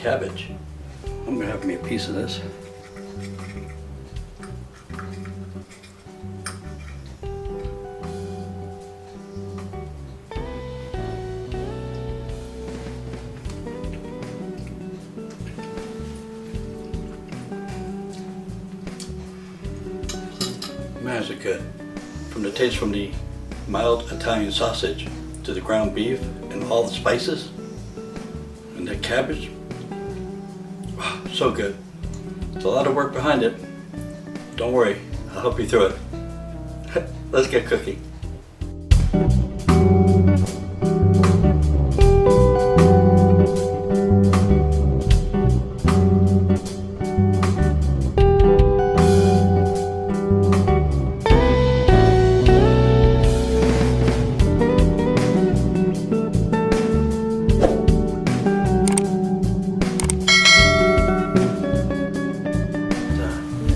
cabbage. I'm gonna have me a piece of this. Man, is it good. From the taste from the mild Italian sausage to the ground beef and all the spices and the cabbage. Oh, so good. It's a lot of work behind it. Don't worry, I'll help you through it. Let's get cooking.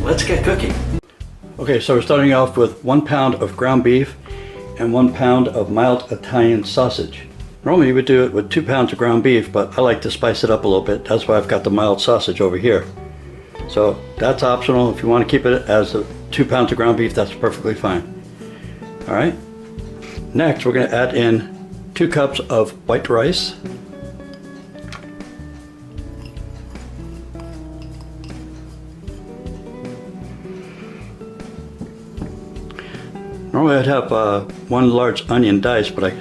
Let's get cooking. Okay, so we're starting off with 1 pound of ground beef and 1 pound of mild Italian sausage. Normally you would do it with 2 pounds of ground beef, but I like to spice it up a little bit. That's why I've got the mild sausage over here. So that's optional. If you want to keep it as 2 pounds of ground beef, that's perfectly fine. All right. Next, we're going to add in 2 cups of white rice. Normally I'd have 1 large onion diced, but I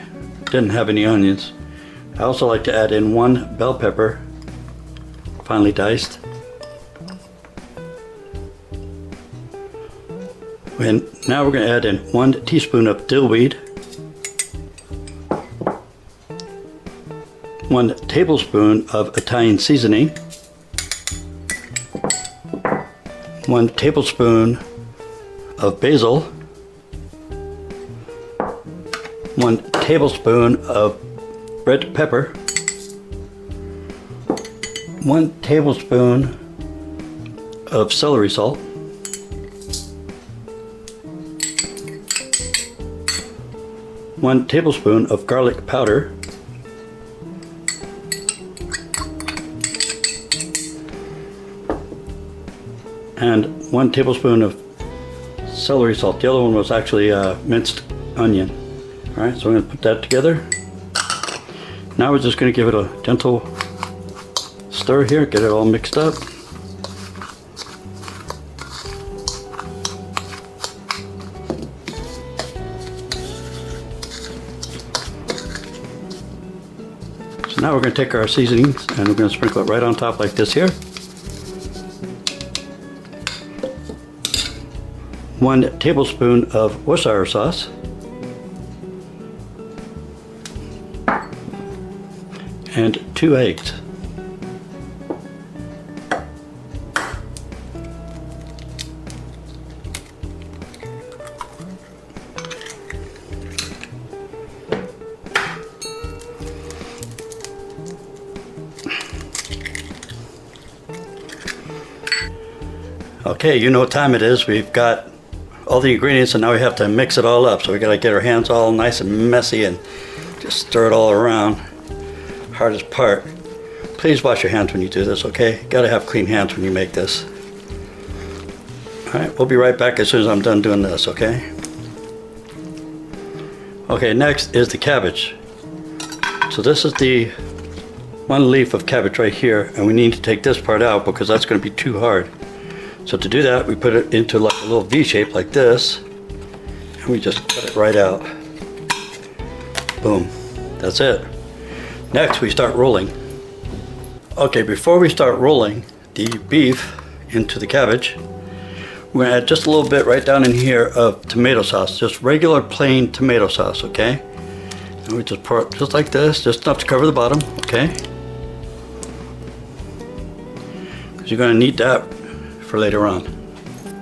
didn't have any onions. I also like to add in 1 bell pepper, finely diced. And now we're going to add in 1 teaspoon of dill weed, 1 tablespoon of Italian seasoning, 1 tablespoon of basil, 1 tablespoon of red pepper, 1 tablespoon of celery salt, 1 tablespoon of garlic powder, and 1 tablespoon of celery salt. The other one was actually minced onion. All right, so I'm going to put that together. Now we're just going to give it a gentle stir here, get it all mixed up. So now we're going to take our seasonings and we're going to sprinkle it right on top like this here. 1 tablespoon of Worcestershire sauce. And 2 eggs. Okay, you know what time it is. We've got all the ingredients and now we have to mix it all up. So we gotta get our hands all nice and messy and just stir it all around. Hardest part. Please wash your hands when you do this, okay? Gotta have clean hands when you make this. All right, we'll be right back as soon as I'm done doing this, okay? Okay, next is the cabbage. So this is the 1 leaf of cabbage right here, and we need to take this part out because that's gonna be too hard. So to do that, we put it into like a little V shape like this, and we just cut it right out. Boom, that's it. Next, we start rolling. Okay, before we start rolling the beef into the cabbage, we're gonna add just a little bit right down in here of tomato sauce, just regular plain tomato sauce, okay? And we just pour it just like this, just enough to cover the bottom, okay? Because you're gonna need that for later on.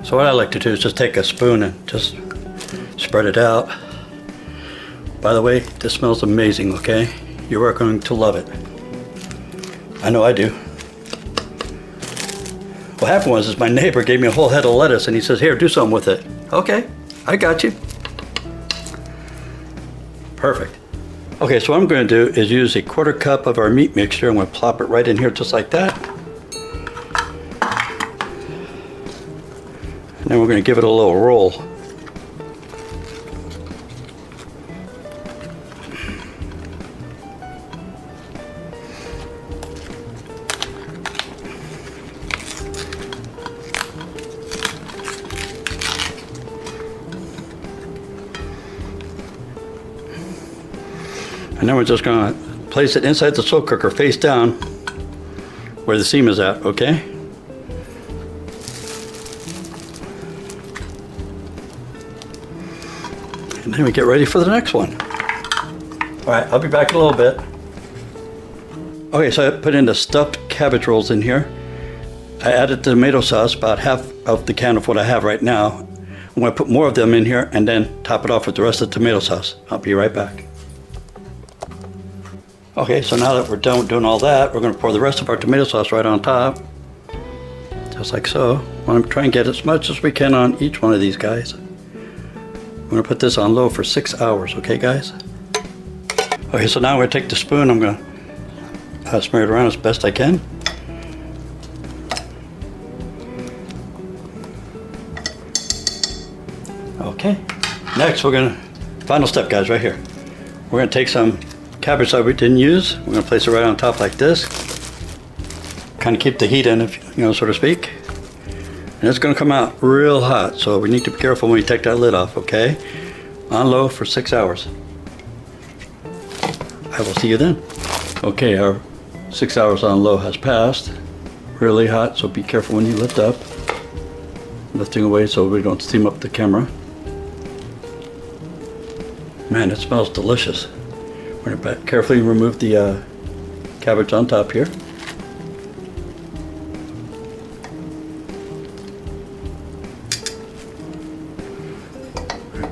So what I like to do is just take a spoon and just spread it out. By the way, this smells amazing, okay? You are going to love it. I know I do. What happened was is my neighbor gave me a whole head of lettuce and he says, here, do something with it. Okay, I got you. Perfect. Okay, so what I'm going to do is use a 1/4 cup of our meat mixture. I'm going to plop it right in here just like that. And then we're going to give it a little roll. And then we're just going to place it inside the slow cooker face down where the seam is at, okay? And then we get ready for the next one. All right, I'll be back in a little bit. Okay, so I put in the stuffed cabbage rolls in here. I added tomato sauce, about half of the can of what I have right now. I'm going to put more of them in here and then top it off with the rest of the tomato sauce. I'll be right back. Okay, so now that we're done doing all that, we're going to pour the rest of our tomato sauce right on top. Just like so. I want to try and get as much as we can on each one of these guys. I'm going to put this on low for 6 hours, okay guys? Okay, so now I'm going to take the spoon, I'm going to smear it around as best I can. Okay, next we're going to, final step guys, right here. We're going to take some cabbage that we didn't use. We're going to place it right on top like this. Kind of keep the heat in, if you know, so to speak. And it's going to come out real hot, so we need to be careful when we take that lid off, okay? On low for 6 hours. I will see you then. Okay, our 6 hours on low has passed. Really hot, so be careful when you lift up. Lifting away so we don't steam up the camera. Man, it smells delicious. We're going to carefully remove the cabbage on top here.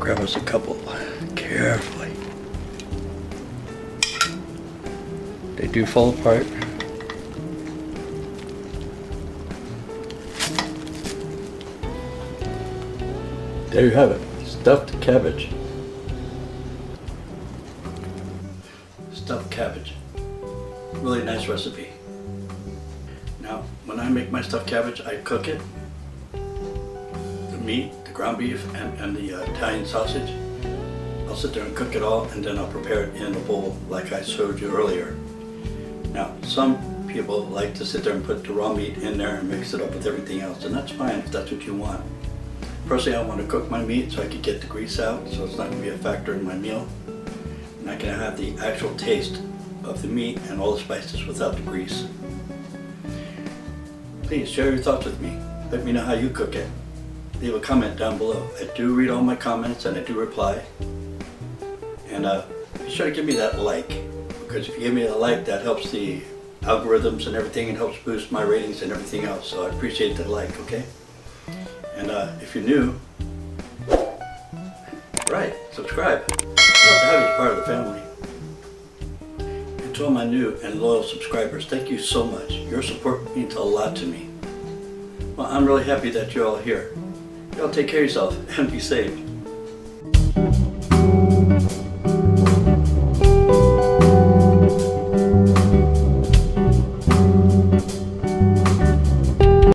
Grab us a couple carefully. They do fall apart. There you have it, stuffed cabbage. Stuffed cabbage. Really nice recipe. Now, when I make my stuffed cabbage, I cook it. The meat, the ground beef, and the Italian sausage. I'll sit there and cook it all, and then I'll prepare it in a bowl like I showed you earlier. Now, some people like to sit there and put the raw meat in there and mix it up with everything else, and that's fine if that's what you want. Personally, I want to cook my meat so I can get the grease out, so it's not going to be a factor in my meal. And I can have the actual taste of the meat and all the spices without the grease. Please share your thoughts with me. Let me know how you cook it. Leave a comment down below. I do read all my comments and I do reply. And be sure to give me that like, because if you give me a like, that helps the algorithms and everything, and helps boost my ratings and everything else. So I appreciate that like, okay? And if you're new, right, subscribe. I'd love to have you as part of the family. And to all my new and loyal subscribers, thank you so much. Your support means a lot to me. Well, I'm really happy that you're all here. Y'all take care of yourself and be safe.